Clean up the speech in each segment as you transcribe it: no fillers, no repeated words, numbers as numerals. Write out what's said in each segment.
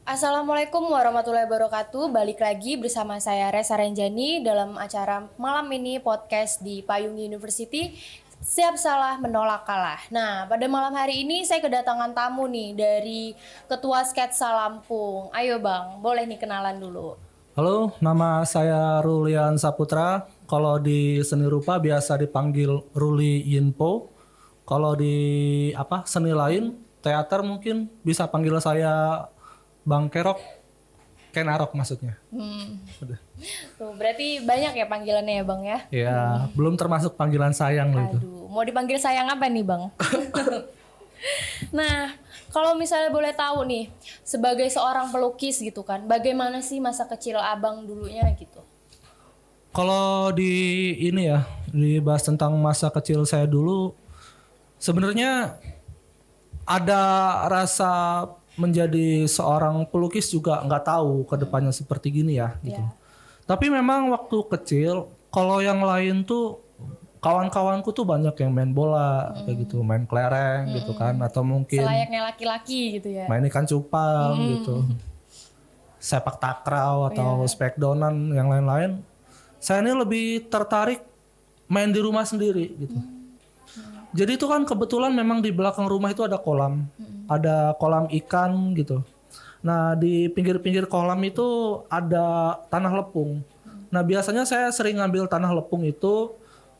Assalamualaikum warahmatullahi wabarakatuh. Balik lagi bersama saya Resa Renjani dalam acara malam ini podcast di Payung University. Siap salah menolak kalah. Nah, pada malam hari ini saya kedatangan tamu nih dari Ketua Sketsa Lampung. Ayo Bang, boleh nih kenalan dulu. Halo, nama saya Rulian Saputra. Kalau di seni rupa biasa dipanggil Ruli Yinpo. Kalau di seni lain, teater mungkin bisa panggil saya Bang Kerok, Ken Arok maksudnya. Udah. Tuh, berarti banyak ya panggilannya ya Bang ya? Ya, belum termasuk panggilan sayang loh itu. Aduh, mau dipanggil sayang apa nih Bang? Nah, kalau misalnya boleh tahu nih, sebagai seorang pelukis gitu kan, bagaimana sih masa kecil abang dulunya gitu? Kalau di ini ya, dibahas tentang masa kecil saya dulu, sebenarnya ada rasa menjadi seorang pelukis juga nggak tahu ke depannya seperti gini ya gitu. Ya. Tapi memang waktu kecil kalau yang lain tuh kawan-kawanku tuh banyak yang main bola kayak gitu, main kelereng gitu kan, atau mungkin Selayaknya laki-laki gitu ya. main ikan cupang gitu, sepak takraw atau spekdonan yang lain-lain. Saya ini lebih tertarik main di rumah sendiri gitu. Jadi itu kan kebetulan memang di belakang rumah itu ada kolam ikan gitu. Nah di pinggir-pinggir kolam itu ada tanah lepung. Nah biasanya saya sering ngambil tanah lepung itu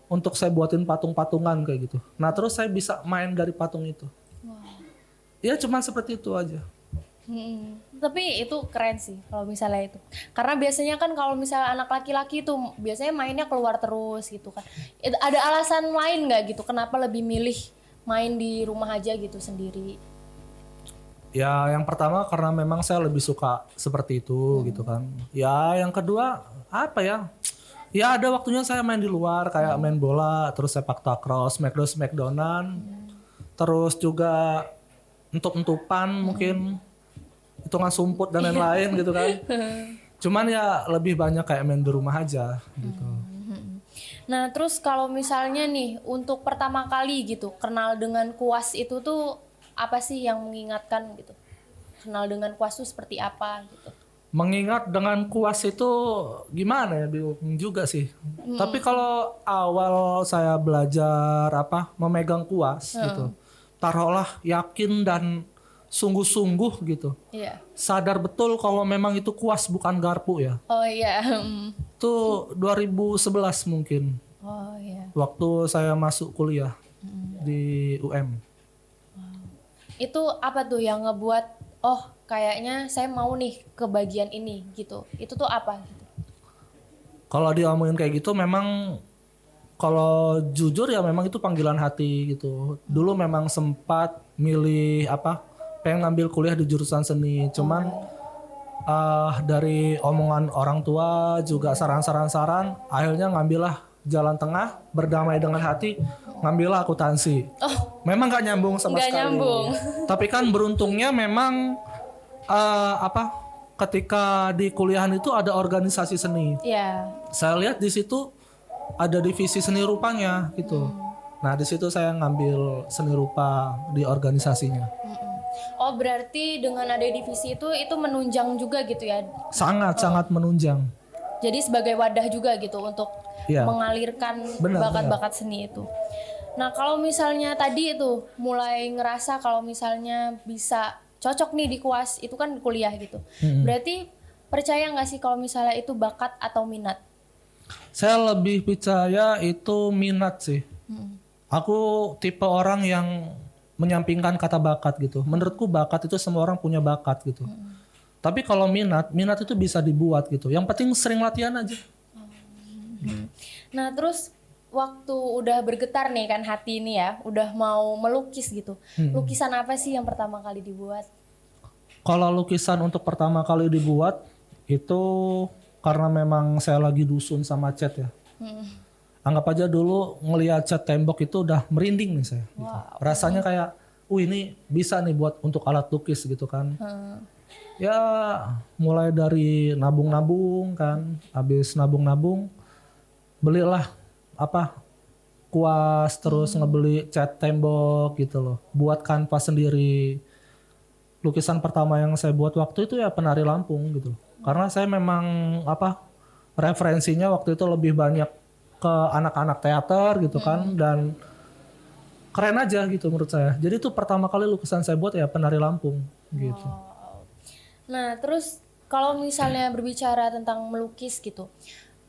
untuk saya buatin patung-patungan kayak gitu. Nah terus saya bisa main dari patung itu. Ya cuman seperti itu aja. Tapi itu keren sih kalau misalnya itu. Karena biasanya kan kalau misalnya anak laki-laki itu biasanya mainnya keluar terus gitu kan. Ada alasan lain nggak gitu? Kenapa lebih milih main di rumah aja gitu sendiri? Ya yang pertama karena memang saya lebih suka seperti itu gitu kan. Ya yang kedua apa ya? Ya ada waktunya saya main di luar kayak main bola, terus sepak takraw, smackdownan, terus juga entup-entupan mungkin, hitungan sumput dan lain-lain gitu kan. Cuman ya lebih banyak kayak main di rumah aja gitu. Nah, terus kalau misalnya nih untuk pertama kali gitu kenal dengan kuas itu tuh apa sih yang mengingatkan gitu? Kenal dengan kuas tuh seperti apa gitu? Mengingat dengan kuas itu gimana ya bingung juga sih. Tapi kalau awal saya belajar memegang kuas gitu. Taruhlah yakin dan sungguh-sungguh gitu. Iya. Sadar betul kalau memang itu kuas bukan garpu ya. Oh iya. Itu 2011 mungkin Oh iya. waktu saya masuk kuliah di UM. Itu apa tuh yang ngebuat oh kayaknya saya mau nih ke bagian ini gitu. Itu tuh apa gitu? Kalau diomongin kayak gitu memang kalau jujur ya memang itu panggilan hati gitu. Dulu memang sempat milih pengen ngambil kuliah di jurusan seni. Cuman dari omongan orang tua juga saran-saran akhirnya ngambillah jalan tengah berdamai dengan hati ngambillah akuntansi. Memang gak nyambung sama Nggak sekali. nyambung. Tapi kan beruntungnya memang ketika di kuliahan itu ada organisasi seni. Iya. Saya lihat di situ ada divisi seni rupanya gitu. Nah di situ saya ngambil seni rupa di organisasinya. Oh berarti dengan ada divisi itu menunjang juga gitu ya. Sangat menunjang. Jadi sebagai wadah juga gitu untuk Iya. mengalirkan Benar, bakat-bakat seni itu. Nah kalau misalnya tadi itu mulai ngerasa kalau misalnya bisa cocok nih di kuas itu kan kuliah gitu. Berarti percaya nggak sih kalau misalnya itu bakat atau minat? Saya lebih percaya itu minat sih. Aku tipe orang yang menyampingkan kata bakat gitu. Menurutku bakat itu semua orang punya bakat gitu. Tapi kalau minat itu bisa dibuat gitu. Yang penting sering latihan aja. Nah terus waktu udah bergetar nih kan hati ini ya, udah mau melukis gitu. Lukisan apa sih yang pertama kali dibuat? Kalau lukisan untuk pertama kali dibuat itu karena memang saya lagi dusun sama cat ya. Anggap aja dulu ngelihat cat tembok itu udah merinding nih saya. Gitu. Rasanya kayak, ini bisa nih buat untuk alat lukis gitu kan. Ya mulai dari nabung-nabung kan, habis nabung-nabung belilah kuas terus ngebeli cat tembok gitu loh, buat kanvas sendiri. lukisan pertama yang saya buat waktu itu ya penari Lampung gitu. Karena saya memang referensinya waktu itu lebih banyak ke anak-anak teater gitu kan, dan keren aja gitu menurut saya. Jadi itu pertama kali lukisan saya buat ya penari Lampung gitu. Nah, terus kalau misalnya berbicara tentang melukis gitu,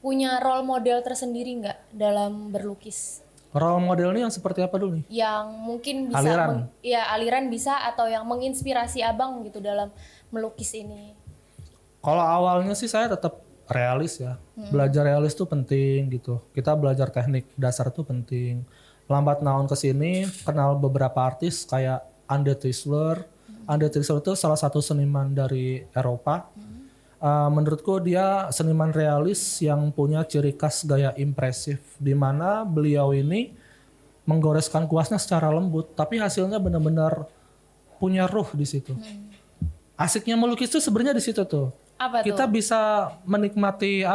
punya role model tersendiri nggak dalam berlukis? Role model ini yang seperti apa dulu nih? Yang mungkin bisa Aliran. aliran bisa, atau yang menginspirasi abang gitu dalam melukis ini. Kalau awalnya sih saya tetap realis ya. Belajar realis tuh penting gitu. Kita belajar teknik dasar tuh penting. Lambat laun kesini kenal beberapa artis kayak Ande Twisler. Ande Twisler itu salah satu seniman dari Eropa. Menurutku dia seniman realis yang punya ciri khas gaya impresif, di mana beliau ini menggoreskan kuasnya secara lembut, tapi hasilnya benar-benar punya ruh di situ. Asiknya melukis tuh sebenarnya di situ tuh. Apa Kita tuh? bisa menikmati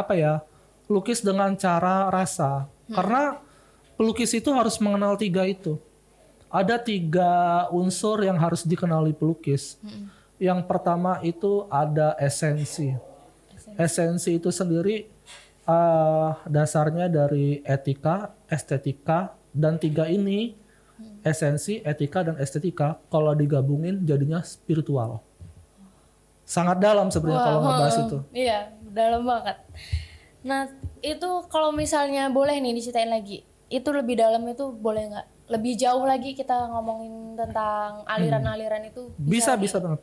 lukis dengan cara rasa. Karena pelukis itu harus mengenal 3 itu. Ada 3 unsur yang harus dikenali pelukis. Yang pertama itu ada esensi. Esensi itu sendiri dasarnya dari etika, estetika, dan 3 ini, esensi, etika, dan estetika, kalau digabungin jadinya spiritual. Sangat dalam sebenarnya kalau ngebahas itu. Iya, dalam banget. Nah, itu kalau misalnya boleh nih diceritain lagi, itu lebih dalam itu boleh nggak? Lebih jauh lagi kita ngomongin tentang aliran-aliran itu Bisa nih? banget.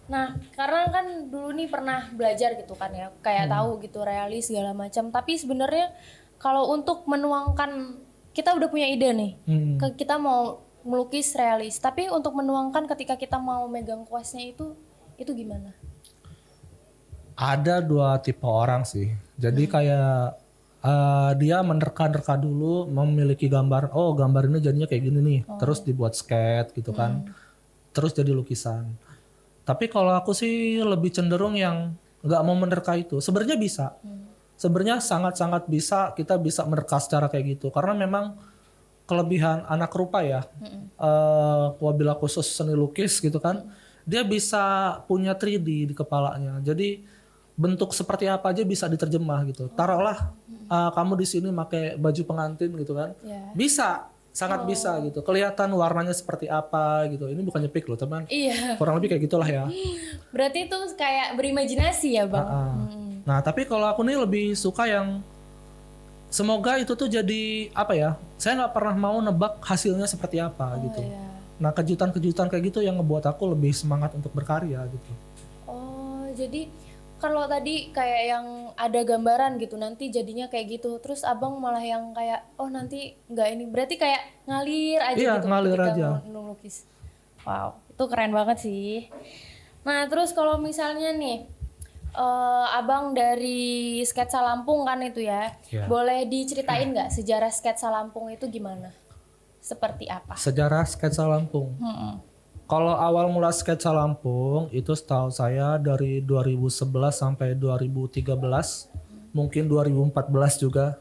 Nah, karena kan dulu nih pernah belajar gitu kan ya, kayak tahu gitu realis segala macam. Tapi sebenarnya kalau untuk menuangkan, kita udah punya ide nih, kita mau melukis realis. Tapi untuk menuangkan ketika kita mau megang kuasnya itu gimana? Ada 2 tipe orang sih. Jadi kayak dia menerka-nerka dulu, memiliki gambar. Oh, gambar ini jadinya kayak gini nih. Terus dibuat sketch gitu kan. Terus jadi lukisan. Tapi kalau aku sih lebih cenderung yang nggak mau menerka itu. Sebenarnya bisa. Sebenarnya sangat-sangat bisa, kita bisa menerka secara kayak gitu. Karena memang kelebihan anak rupa ya. Wabila khusus seni lukis gitu kan. Dia bisa punya 3D di kepalanya. Jadi bentuk seperti apa aja bisa diterjemah gitu. Taruhlah kamu di sini pakai baju pengantin gitu kan. Ya. Bisa, sangat bisa gitu. Kelihatan warnanya seperti apa gitu. Ini bukannya pick loh, teman. Iya. Kurang lebih kayak gitulah ya. Berarti itu kayak berimajinasi ya, Bang? Nah, tapi kalau aku nih lebih suka yang semoga itu tuh jadi saya nggak pernah mau nebak hasilnya seperti apa gitu. Iya. Nah, kejutan-kejutan kayak gitu yang ngebuat aku lebih semangat untuk berkarya gitu. Oh, jadi kalau tadi kayak yang ada gambaran gitu, nanti jadinya kayak gitu. Terus abang malah yang kayak, oh nanti nggak ini. Berarti kayak ngalir aja Iya, gitu ngalir ketika aja. ngelukis. Wow, itu keren banget sih. Nah, terus kalau misalnya nih, abang dari sketsa Lampung kan itu ya. Iya. Boleh diceritain nggak sejarah sketsa Lampung itu gimana? Seperti apa? Sejarah sketsa Lampung. Kalau awal mula sketsa Lampung itu setahu saya dari 2011 sampai 2013, mungkin 2014 juga.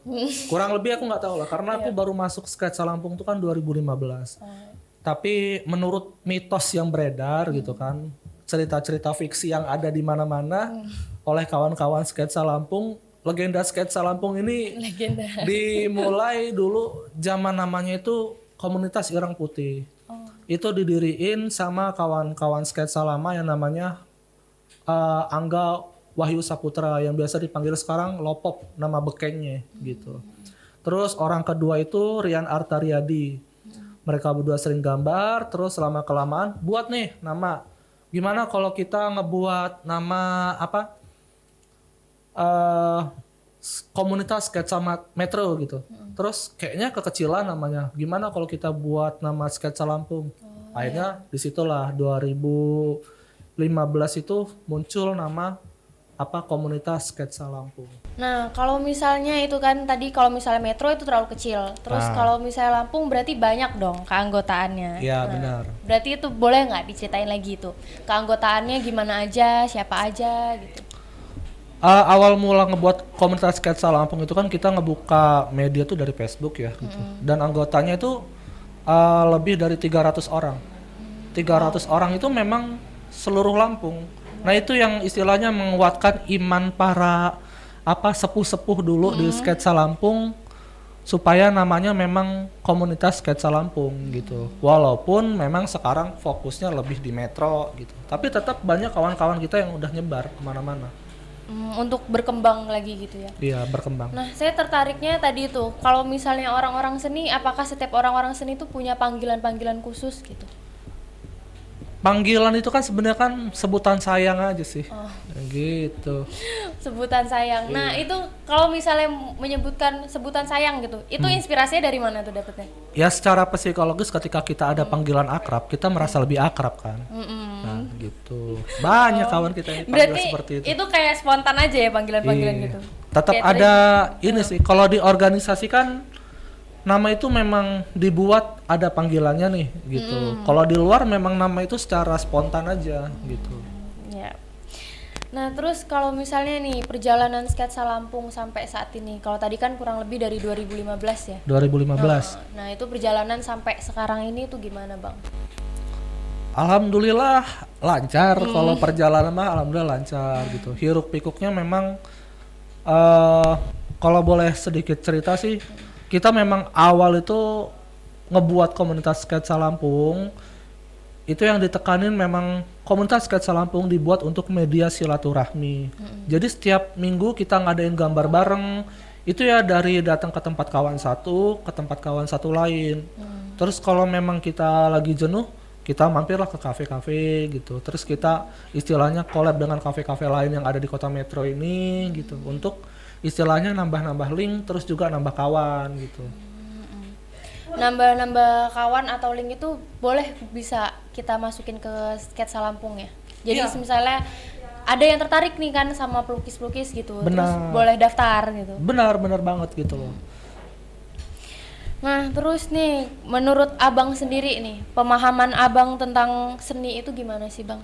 Kurang lebih aku nggak tahu lah, karena aku baru masuk sketsa Lampung itu kan 2015. Tapi menurut mitos yang beredar gitu kan, cerita-cerita fiksi yang ada di mana-mana oleh kawan-kawan sketsa Lampung, legenda sketsa Lampung ini Legenda. dimulai dulu zaman namanya itu Komunitas Ireng Putih. Itu didiriin sama kawan-kawan sketsa lama yang namanya Angga Wahyu Saputra, yang biasa dipanggil sekarang Lopop, nama bekengnya gitu. Terus orang kedua itu Rian Artariadi. Mereka berdua sering gambar, terus lama kelamaan buat nih nama. Gimana kalau kita ngebuat nama komunitas sketsa metro gitu. Terus kayaknya kekecilan namanya. Gimana kalau kita buat nama sketsa Lampung? Akhirnya disitulah 2015 itu muncul nama komunitas sketsa Lampung. Nah, kalau misalnya itu kan tadi kalau misalnya Metro itu terlalu kecil. Terus kalau misalnya Lampung berarti banyak dong keanggotaannya. Iya, benar. Berarti itu boleh nggak diceritain lagi itu? Keanggotaannya gimana aja, siapa aja gitu. Awal mula ngebuat komunitas sketsa Lampung itu kan kita ngebuka media tuh dari Facebook ya gitu. Dan anggotanya itu lebih dari 300 orang. 300 orang itu memang seluruh Lampung. Nah itu yang istilahnya menguatkan iman para sepuh-sepuh dulu di sketsa Lampung, supaya namanya memang komunitas sketsa Lampung gitu. Walaupun memang sekarang fokusnya lebih di metro gitu, tapi tetap banyak kawan-kawan kita yang udah nyebar kemana-mana. Untuk berkembang lagi gitu ya. Iya, berkembang. Nah, saya tertariknya tadi itu, kalau misalnya orang-orang seni, apakah setiap orang-orang seni itu punya panggilan-panggilan khusus gitu? Panggilan itu kan sebenarnya kan sebutan sayang aja sih. Gitu. Sebutan sayang. Nah, itu kalau misalnya menyebutkan sebutan sayang gitu, itu inspirasinya dari mana tuh dapetnya? Ya secara psikologis ketika kita ada panggilan akrab, kita merasa lebih akrab kan. Nah, gitu. Banyak kawan kita yang panggil Berarti seperti itu kayak spontan aja ya panggilan-panggilan Iya. gitu. Tetap Kayak ada ini sih. Kalau di organisasi kan nama itu memang dibuat ada panggilannya nih gitu. Kalau di luar memang nama itu secara spontan aja gitu. Ya. Nah, terus kalau misalnya nih perjalanan sketsa Lampung sampai saat ini, kalau tadi kan kurang lebih dari 2015 ya. 2015. Nah, itu perjalanan sampai sekarang ini tuh gimana, Bang? Alhamdulillah lancar. Kalau perjalanan mah alhamdulillah lancar gitu. Hiruk pikuknya memang kalau boleh sedikit cerita sih, kita memang awal itu ngebuat komunitas sketsa Lampung itu yang ditekanin memang komunitas sketsa Lampung dibuat untuk media silaturahmi. Jadi setiap minggu kita ngadain gambar bareng, itu ya dari datang ke tempat kawan satu ke tempat kawan satu lain. Terus kalau memang kita lagi jenuh, kita mampirlah ke kafe-kafe gitu. Terus kita istilahnya collab dengan kafe-kafe lain yang ada di kota metro ini gitu, untuk istilahnya nambah-nambah link, terus juga nambah kawan gitu. Nambah-nambah kawan atau link itu boleh bisa kita masukin ke sketsa Lampung ya. Jadi Iya. misalnya ada yang tertarik nih kan sama pelukis-pelukis gitu, terus Benar. boleh daftar gitu. Benar banget gitu loh. Nah, terus nih menurut Abang sendiri nih, pemahaman Abang tentang seni itu gimana sih, Bang?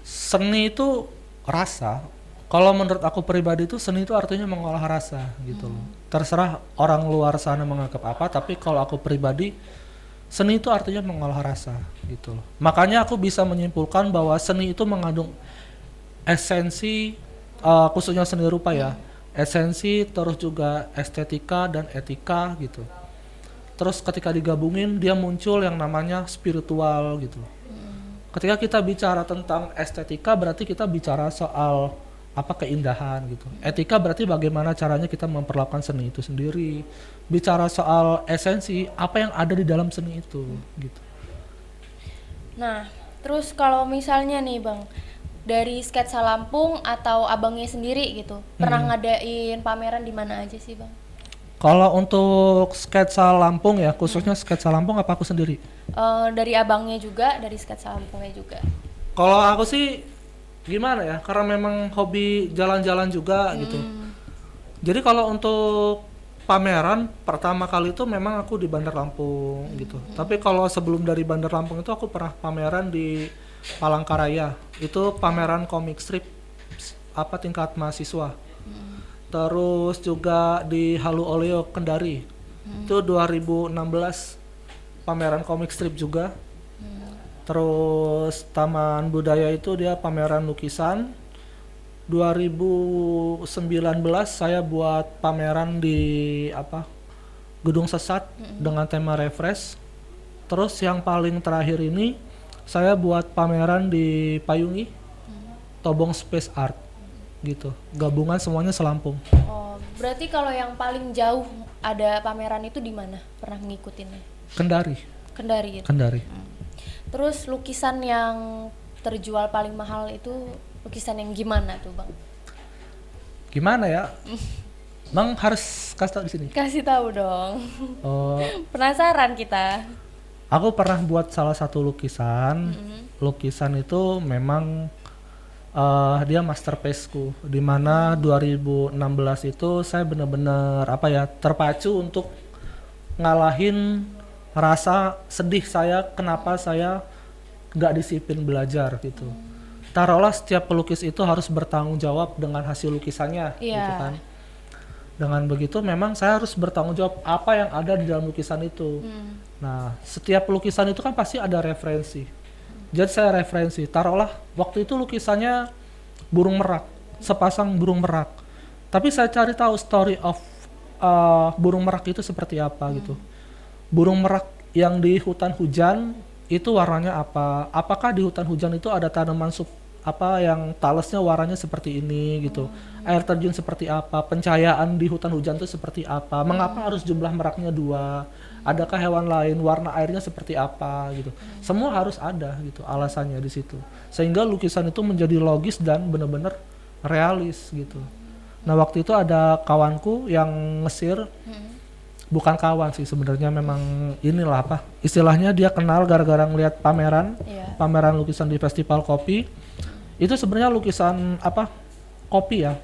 Seni itu rasa. Kalau menurut aku pribadi itu seni itu artinya mengolah rasa gitu loh. Terserah orang luar sana menganggap apa, tapi kalau aku pribadi seni itu artinya mengolah rasa gitu loh. Makanya aku bisa menyimpulkan bahwa seni itu mengandung esensi, khususnya seni rupa ya, esensi, terus juga estetika dan etika gitu. Terus ketika digabungin dia muncul yang namanya spiritual gitu loh. Ketika kita bicara tentang estetika berarti kita bicara soal keindahan gitu. Etika berarti bagaimana caranya kita memperlakukan seni itu sendiri. Bicara soal esensi, apa yang ada di dalam seni itu gitu. Nah, terus kalau misalnya nih, Bang, dari sketsa Lampung atau abangnya sendiri gitu, pernah ngadain pameran di mana aja sih, Bang? Kalau untuk sketsa Lampung ya, khususnya sketsa Lampung apa aku sendiri? Dari abangnya juga, dari sketsa Lampungnya juga. Kalau aku sih gimana ya, karena memang hobi jalan-jalan juga gitu. Jadi kalau untuk pameran pertama kali itu memang aku di Bandar Lampung gitu. Tapi kalau sebelum dari Bandar Lampung itu aku pernah pameran di Palangkaraya. Itu pameran komik strip tingkat mahasiswa. Terus juga di Halu Oleo Kendari. Itu 2016 pameran komik strip juga. Terus Taman Budaya itu dia pameran lukisan. 2019 saya buat pameran di Gedung Sesat dengan tema refresh. Terus yang paling terakhir ini saya buat pameran di Payungi, Tobong Space Art gitu. Gabungan semuanya selampung. Oh, berarti kalau yang paling jauh ada pameran itu di mana? Pernah ngikutinnya? Kendari. Kendari gitu. Kendari. Terus lukisan yang terjual paling mahal itu lukisan yang gimana tuh, Bang? Gimana ya? Bang harus kasih tahu di sini. Kasih tahu dong. Oh, Penasaran kita. aku pernah buat salah satu lukisan. Lukisan itu memang dia masterpiece-ku, di mana 2016 itu saya benar-benar terpacu untuk ngalahin rasa sedih saya kenapa saya nggak disiplin belajar gitu. Taruhlah setiap pelukis itu harus bertanggung jawab dengan hasil lukisannya gitu kan. Dengan begitu memang saya harus bertanggung jawab apa yang ada di dalam lukisan itu. Nah, setiap lukisan itu kan pasti ada referensi. Jadi saya referensi, taruhlah waktu itu lukisannya burung merak, sepasang burung merak. Tapi saya cari tahu story of burung merak itu seperti apa gitu. Burung merak yang di hutan hujan itu warnanya apa? Apakah di hutan hujan itu ada tanaman apa yang talesnya warnanya seperti ini gitu. Air terjun seperti apa? Pencahayaan di hutan hujan itu seperti apa? Mengapa harus jumlah meraknya 2? Adakah hewan lain? Warna airnya seperti apa gitu. Semua harus ada gitu alasannya di situ. Sehingga lukisan itu menjadi logis dan benar-benar realis gitu. Nah, waktu itu ada kawanku yang ngesir, bukan kawan sih sebenarnya, memang inilah apa istilahnya, dia kenal gara-gara ngeliat pameran lukisan di festival kopi. Itu sebenarnya lukisan apa, kopi ya.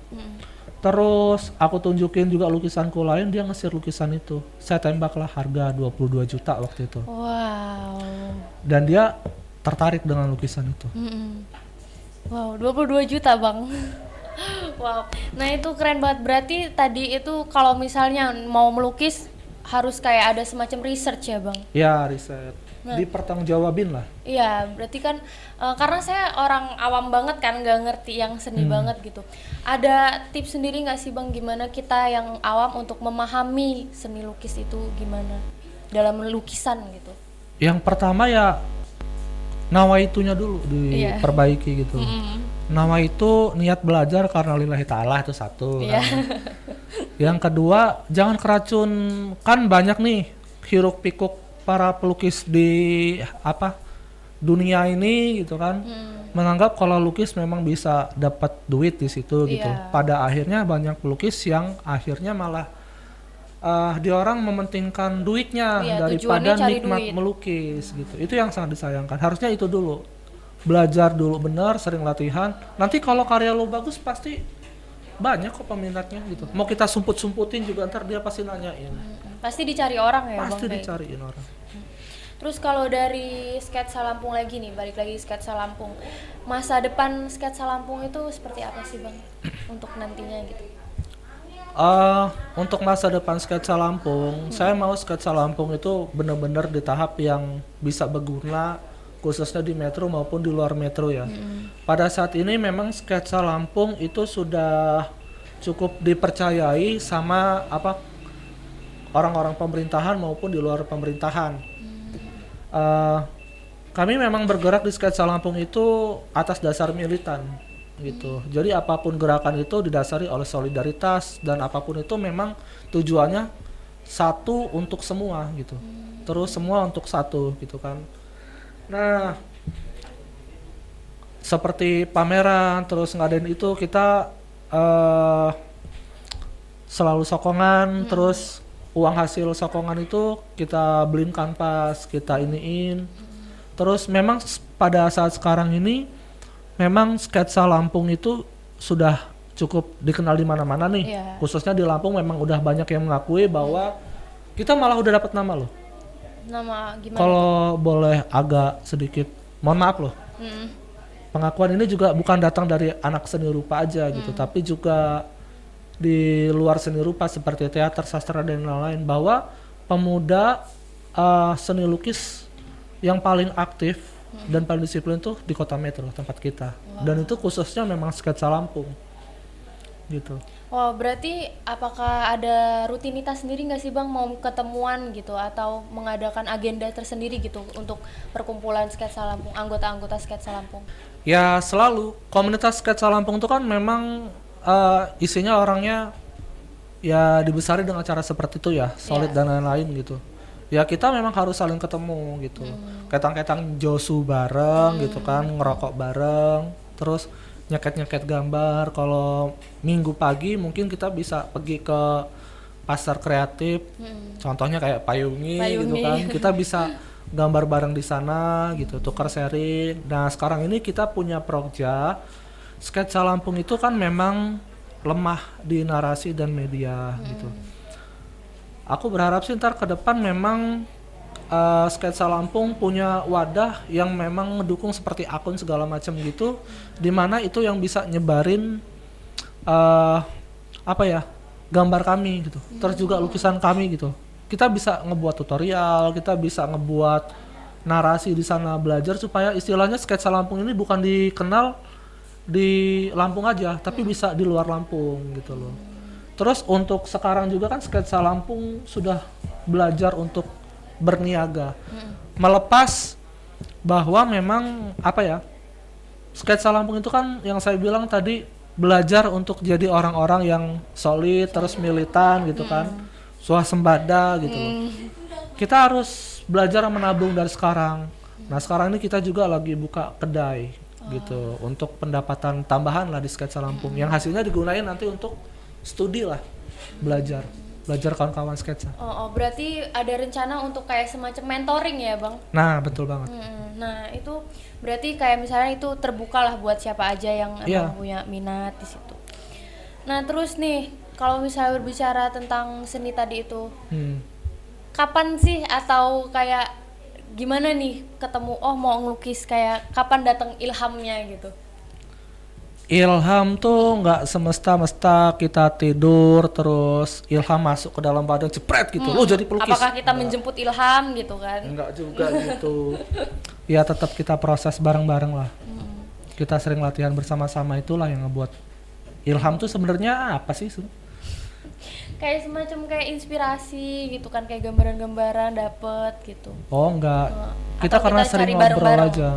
Terus aku tunjukin juga lukisanku lain, dia ngesir lukisan itu. Saya tembaklah harga 22 juta waktu itu. Wow. Dan dia tertarik dengan lukisan itu. Wow, 22 juta bang. Wow, nah itu keren banget. Berarti tadi itu kalau misalnya mau melukis harus kayak ada semacam research ya bang? Ya, riset. Dipertanggungjawabin lah. Iya, berarti kan karena saya orang awam banget kan, nggak ngerti yang seni banget gitu. Ada tips sendiri nggak sih bang, gimana kita yang awam untuk memahami seni lukis itu gimana dalam lukisan gitu? Yang pertama ya nawaitunya dulu diperbaiki gitu. Nama itu niat belajar karena lillahi ta'ala, itu satu. Kan. Yang kedua, jangan keracun, kan banyak nih hiruk pikuk para pelukis di dunia ini gitu kan, menganggap kalau lukis memang bisa dapat duit di situ gitu. Pada akhirnya banyak pelukis yang akhirnya malah dia orang mementingkan duitnya daripada nikmat melukis gitu. Itu yang sangat disayangkan. Harusnya itu dulu, belajar dulu benar, sering latihan. Nanti kalau karya lo bagus pasti banyak kok peminatnya gitu. Mau kita sumput-sumputin juga ntar dia pasti nanyain. Pasti dicari orang ya pasti bang? Pasti dicariin orang. Terus kalau dari sketsa Lampung lagi nih, balik lagi sketsa Lampung. Masa depan sketsa Lampung itu seperti apa sih bang? Untuk nantinya gitu. Untuk masa depan sketsa Lampung, saya mau sketsa Lampung itu benar-benar di tahap yang bisa berguna, khususnya di metro maupun di luar metro ya. Pada saat ini memang sketsa Lampung itu sudah cukup dipercayai sama orang-orang pemerintahan maupun di luar pemerintahan. Kami memang bergerak di sketsa Lampung itu atas dasar militan gitu. Jadi apapun gerakan itu didasari oleh solidaritas, dan apapun itu memang tujuannya satu untuk semua gitu. Terus semua untuk satu gitu kan. Nah, seperti pameran terus ngadain itu kita selalu sokongan, terus uang hasil sokongan itu kita beliin kanvas, kita iniin. Terus memang pada saat sekarang ini memang sketsa Lampung itu sudah cukup dikenal di mana-mana nih. Khususnya di Lampung memang udah banyak yang mengakui bahwa kita malah udah dapat nama loh. Nama gimana? Kalau boleh agak sedikit, mohon maaf loh. Pengakuan ini juga bukan datang dari anak seni rupa aja gitu, tapi juga di luar seni rupa seperti teater, sastra dan lain-lain, bahwa pemuda seni lukis yang paling aktif dan paling disiplin tuh di Kota Metro tempat kita. Dan itu khususnya memang sketsa Lampung gitu. Wow, berarti apakah ada rutinitas sendiri nggak sih bang, mau ketemuan gitu atau mengadakan agenda tersendiri gitu untuk perkumpulan sketsa Lampung, anggota-anggota sketsa Lampung? Ya selalu, komunitas sketsa Lampung itu kan memang isinya orangnya ya dibesari dengan cara seperti itu ya, solid dan lain-lain gitu. Ya kita memang harus saling ketemu gitu, ketang-ketang josu bareng gitu kan, ngerokok bareng, terus nyeket-nyeket gambar. Kalau minggu pagi mungkin kita bisa pergi ke pasar kreatif, contohnya kayak Payungi gitu kan, kita bisa gambar bareng di sana gitu, tukar sharing. Nah sekarang ini kita punya proja sketsa Lampung itu kan memang lemah di narasi dan media gitu. Aku berharap sih ntar ke depan memang sketsa Lampung punya wadah yang memang mendukung seperti akun segala macam gitu, dimana itu yang bisa nyebarin gambar kami gitu, terus juga lukisan kami gitu. kita bisa ngebuat tutorial, kita bisa ngebuat narasi di sana, belajar supaya istilahnya sketsa Lampung ini bukan dikenal di Lampung aja, tapi bisa di luar Lampung gitu loh. Terus untuk sekarang juga kan sketsa Lampung sudah belajar untuk berniaga, melepas bahwa memang apa ya, sketsa Lampung itu kan yang saya bilang tadi belajar untuk jadi orang-orang yang solid, terus militan gitu kan, swasembada gitu loh. Kita harus belajar menabung dari sekarang. Nah sekarang ini kita juga lagi buka kedai gitu untuk pendapatan tambahan lah di sketsa Lampung, yang hasilnya digunain nanti untuk studi lah, belajar kawan-kawan sketsa. Berarti ada rencana untuk kayak semacam mentoring ya bang? Nah betul banget. Nah itu berarti kayak misalnya itu terbuka lah buat siapa aja yang emang punya minat di situ. Nah terus nih kalau misalnya berbicara tentang seni tadi itu, kapan sih atau kayak gimana nih ketemu mau ngelukis, kayak kapan datang ilhamnya gitu? Ilham tuh nggak semesta-mesta kita tidur terus ilham masuk ke dalam badan jepret gitu, lo jadi pelukis. Apakah kita menjemput ilham gitu kan? Enggak juga gitu. Ya tetap kita proses bareng-bareng lah. Kita sering latihan bersama-sama, itulah yang ngebuat ilham tuh sebenarnya apa sih? Kayak semacam kayak inspirasi gitu kan, kayak gambaran-gambaran dapet gitu. Oh enggak, kita karena sering ngobrol aja.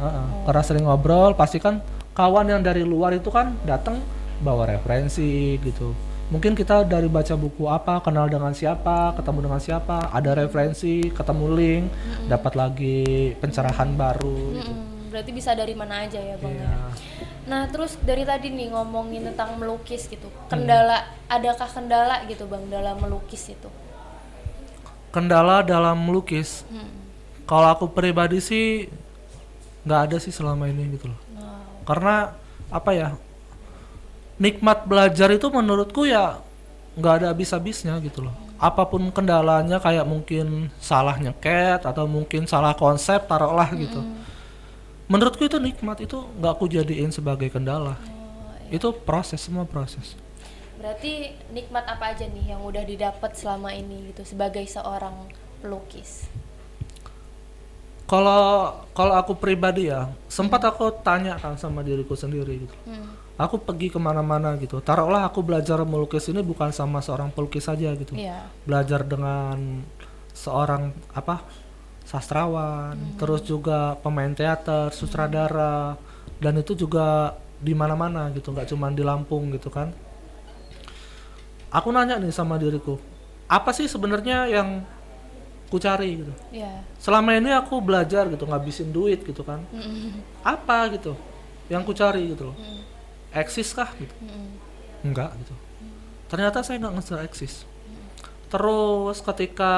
Karena sering ngobrol, pasti kan kawan yang dari luar itu kan datang bawa referensi gitu. Mungkin kita dari baca buku apa, kenal dengan siapa, ketemu dengan siapa, ada referensi, ketemu link, dapat lagi pencerahan baru gitu. Berarti bisa dari mana aja ya bang ya. Nah terus dari tadi nih ngomongin tentang melukis gitu, kendala, adakah kendala gitu bang dalam melukis itu? Kendala dalam melukis? Kalau aku pribadi sih nggak ada sih selama ini gitu loh. Karena apa ya, nikmat belajar itu menurutku ya nggak ada habis-habisnya gitu loh. Apapun kendalanya, kayak mungkin salah nyeket atau mungkin salah konsep taruhlah gitu. Menurutku itu nikmat, itu nggak aku jadiin sebagai kendala. Itu proses, semua proses. Berarti nikmat apa aja nih yang udah didapat selama ini gitu sebagai seorang pelukis? Kalau aku pribadi ya, sempat aku tanya kan sama diriku sendiri gitu. Aku pergi kemana-mana gitu. Taruhlah aku belajar melukis ini bukan sama seorang pelukis saja gitu. Belajar dengan seorang sastrawan, terus juga pemain teater, sutradara, dan itu juga di mana-mana gitu, nggak cuma di Lampung gitu kan. Aku nanya nih sama diriku, apa sih sebenarnya yang ku cari gitu. Selama ini aku belajar gitu, ngabisin duit gitu kan. Apa gitu yang ku cari gitu loh. Eksis kah gitu? Enggak gitu. Ternyata saya nggak ngejar eksis. Terus ketika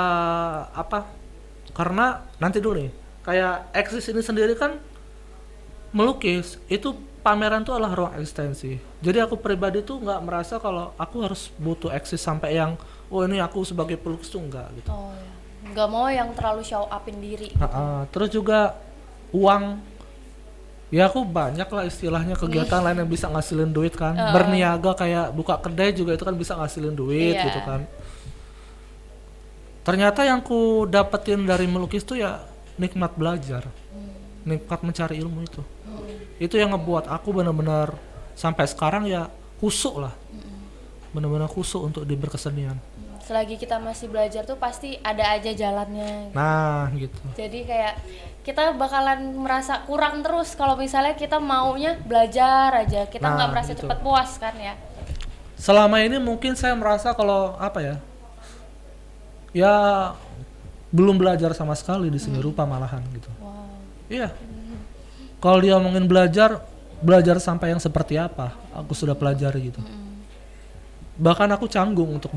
karena nanti dulu nih, kayak eksis ini sendiri kan melukis itu pameran tuh adalah ruang eksistensi. Jadi aku pribadi tuh nggak merasa kalau aku harus butuh eksis sampai yang ini aku sebagai pelukis tuh enggak gitu. Nggak mau yang terlalu show upin diri gitu. Terus juga uang, ya aku banyak lah istilahnya kegiatan lain yang bisa ngasilin duit kan. Berniaga kayak buka kedai juga itu kan bisa ngasilin duit gitu kan. Ternyata yang ku dapetin dari melukis tuh ya nikmat belajar, nikmat mencari ilmu itu. Itu yang ngebuat aku benar-benar sampai sekarang ya khusyuk lah, benar-benar khusyuk untuk di berkesenian. Selagi kita masih belajar tuh pasti ada aja jalannya. Nah gitu. Jadi kayak kita bakalan merasa kurang terus kalau misalnya kita maunya belajar aja, kita nggak merasa gitu. Cepat puas kan ya. Selama ini mungkin saya merasa kalau ya belum belajar sama sekali di seni rupa malahan gitu. Iya. Kalau dia ngomongin belajar sampai yang seperti apa, aku sudah pelajari gitu. Bahkan aku canggung untuk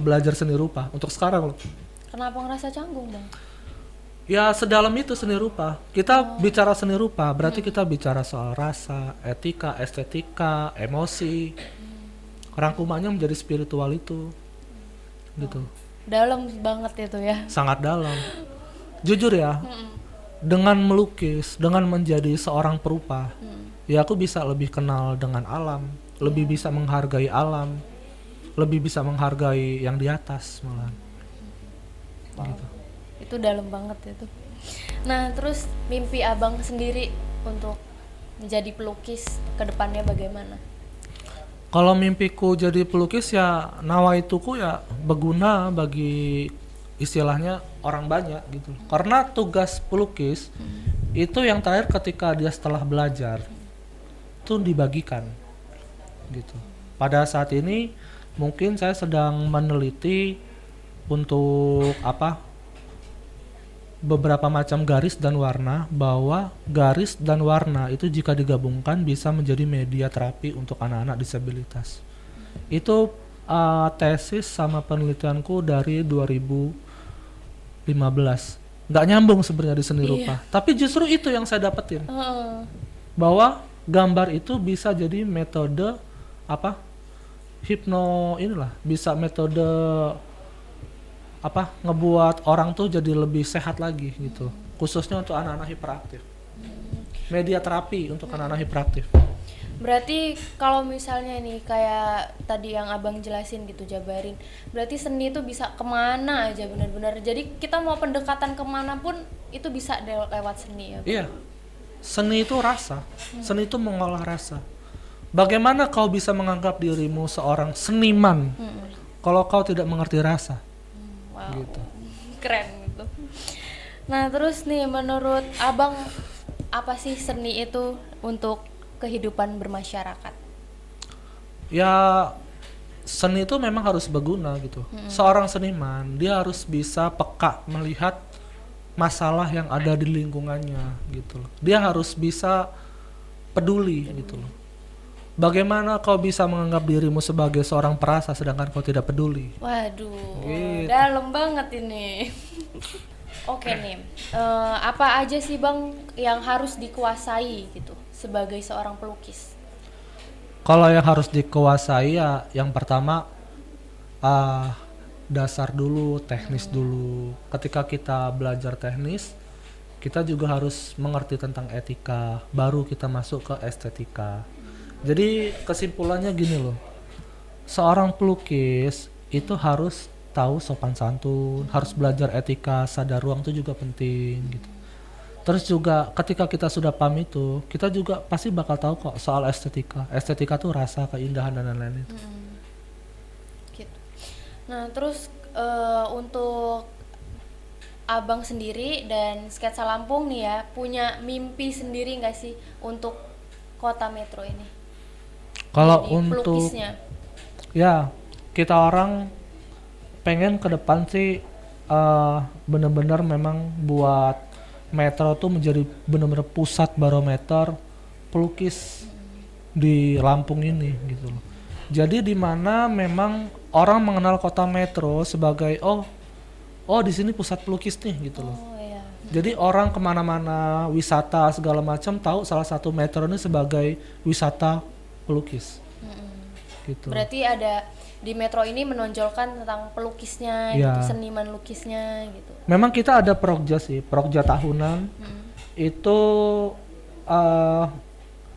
belajar seni rupa untuk sekarang loh. Kenapa ngerasa canggung bang? Ya sedalam itu seni rupa. Kita bicara seni rupa berarti kita bicara soal rasa, etika, estetika, emosi. Rangkumannya menjadi spiritual itu gitu. Dalam banget itu ya. Sangat dalam. Jujur ya, dengan melukis, dengan menjadi seorang perupa, ya aku bisa lebih kenal dengan alam, lebih bisa menghargai alam, lebih bisa menghargai yang di atas malahan. Wow. Gitu. Itu dalam banget itu. Nah, terus mimpi abang sendiri untuk menjadi pelukis ke depannya bagaimana? Kalau mimpiku jadi pelukis ya nawaituku ya berguna bagi istilahnya orang banyak gitu. Karena tugas pelukis itu yang terakhir ketika dia setelah belajar itu dibagikan gitu. Pada saat ini mungkin saya sedang meneliti untuk beberapa macam garis dan warna, bahwa garis dan warna itu jika digabungkan bisa menjadi media terapi untuk anak-anak disabilitas. Itu tesis sama penelitianku dari 2015. Nggak nyambung sebenarnya di seni rupa, tapi justru itu yang saya dapetin, bahwa gambar itu bisa jadi metode bisa metode ngebuat orang tuh jadi lebih sehat lagi gitu, khususnya untuk anak-anak hiperaktif. Media terapi untuk anak-anak hiperaktif. Berarti kalau misalnya nih kayak tadi yang abang jelasin gitu, jabarin, berarti seni itu bisa kemana aja benar-benar. Jadi kita mau pendekatan kemana pun itu bisa lewat seni ya, Bang? Iya, seni itu rasa, seni itu mengolah rasa. Bagaimana kau bisa menganggap dirimu seorang seniman kalau kau tidak mengerti rasa? Wow. Gitu. Keren gitu. Nah, terus nih menurut abang apa sih seni itu untuk kehidupan bermasyarakat? Ya, seni itu memang harus berguna gitu. Seorang seniman dia harus bisa peka melihat masalah yang ada di lingkungannya gitu loh. Dia harus bisa peduli gitu loh. Bagaimana kau bisa menganggap dirimu sebagai seorang perasa sedangkan kau tidak peduli? Waduh, Gitu. dalam banget ini. Oke nih, apa aja sih Bang yang harus dikuasai gitu sebagai seorang pelukis? Kalau yang harus dikuasai ya yang pertama dasar dulu, teknis dulu. Ketika kita belajar teknis, kita juga harus mengerti tentang etika, baru kita masuk ke estetika. Jadi kesimpulannya gini loh, seorang pelukis itu harus tahu sopan santun, harus belajar etika, sadar ruang itu juga penting gitu. Terus juga ketika kita sudah paham itu, kita juga pasti bakal tahu kok soal estetika. Estetika tuh rasa, keindahan dan lain-lain itu. Gitu. Nah, terus untuk abang sendiri dan Sketsa Lampung nih ya, punya mimpi sendiri nggak sih untuk kota Metro ini? Kalau Jadi untuk pelukisnya. ya kita orang pengen ke depan sih bener-bener memang buat Metro tuh menjadi bener-bener pusat barometer pelukis di Lampung ini gitu loh. Jadi di mana memang orang mengenal kota Metro sebagai oh di sini pusat pelukis nih gitu loh. Oh iya. Jadi orang kemana-mana wisata segala macam tahu salah satu Metro ini sebagai wisata pelukis. Gitu. Berarti ada di Metro ini menonjolkan tentang pelukisnya, Ya. gitu, seniman lukisnya gitu. Memang kita ada prokja sih, prokja tahunan. Itu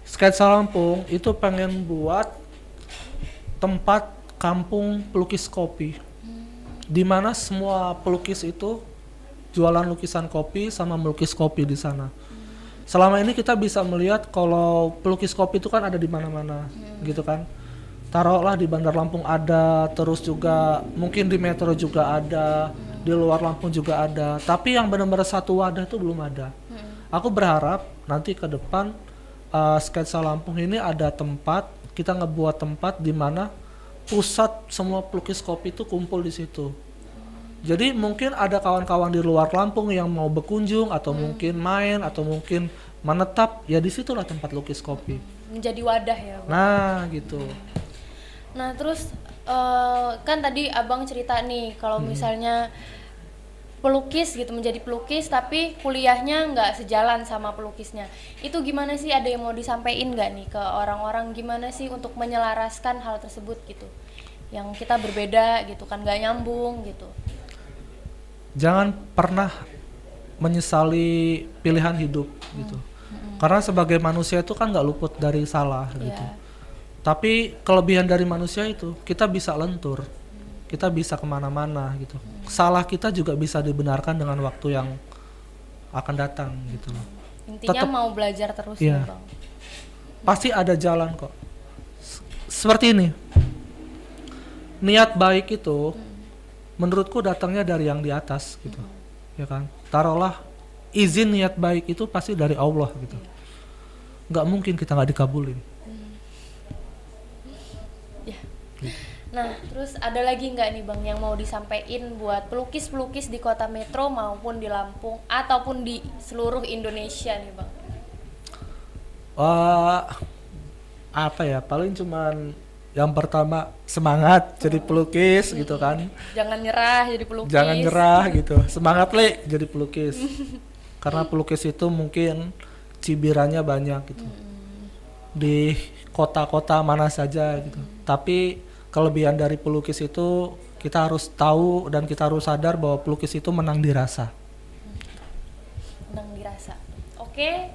Sketsa Lampung itu pengen buat tempat kampung pelukis kopi. Di mana semua pelukis itu jualan lukisan kopi sama melukis kopi di sana. Selama ini kita bisa melihat kalau pelukis kopi itu kan ada di mana-mana, gitu kan. Taruhlah di Bandar Lampung ada, terus juga mungkin di Metro juga ada, di luar Lampung juga ada. Tapi yang benar-benar satu wadah itu belum ada. Aku berharap nanti ke depan Sketsa Lampung ini ada tempat, kita ngebuat tempat di mana pusat semua pelukis kopi itu kumpul di situ. Jadi mungkin ada kawan-kawan di luar Lampung yang mau berkunjung atau mungkin main atau mungkin menetap, ya disitulah tempat lukis kopi. Menjadi wadah ya, Bang. Nah gitu. Nah, terus kan tadi Abang cerita nih kalau misalnya pelukis gitu, menjadi pelukis tapi kuliahnya nggak sejalan sama pelukisnya. Itu gimana sih, ada yang mau disampaikan nggak nih ke orang-orang, gimana sih untuk menyelaraskan hal tersebut gitu? Yang kita berbeda gitu kan, nggak nyambung gitu. Jangan pernah menyesali pilihan hidup gitu. Karena sebagai manusia itu kan nggak luput dari salah gitu. Iya. Tapi kelebihan dari manusia itu kita bisa lentur. kita bisa kemana-mana gitu. Salah kita juga bisa dibenarkan dengan waktu yang akan datang gitu loh. Intinya Tetep, mau belajar terus iya. ya Bang. Pasti ada jalan kok. Seperti ini. Niat baik itu menurutku datangnya dari yang di atas gitu. Ya kan? Taruhlah izin niat baik itu pasti dari Allah gitu. Nggak mungkin kita nggak dikabulin. Ya. Nah, terus ada lagi nggak nih Bang yang mau disampaikan buat pelukis-pelukis di Kota Metro maupun di Lampung ataupun di seluruh Indonesia nih Bang? Apa ya? Paling cuman yang pertama semangat jadi pelukis gitu kan. Jangan nyerah jadi pelukis. Jangan nyerah gitu. Semangat Le jadi pelukis. Karena pelukis itu mungkin cibirannya banyak gitu. Di kota-kota mana saja gitu. Tapi kelebihan dari pelukis itu kita harus tahu dan kita harus sadar bahwa pelukis itu menang dirasa. Menang dirasa. Oke,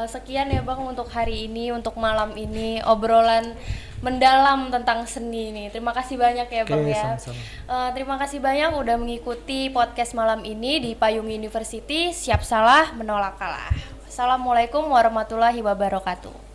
sekian ya Bang untuk hari ini, untuk malam ini obrolan mendalam tentang seni nih. Terima kasih banyak ya Bang ya. Sama-sama. Terima kasih banyak udah mengikuti podcast malam ini di Payung University. Siap salah menolak kalah. Assalamualaikum warahmatullahi wabarakatuh.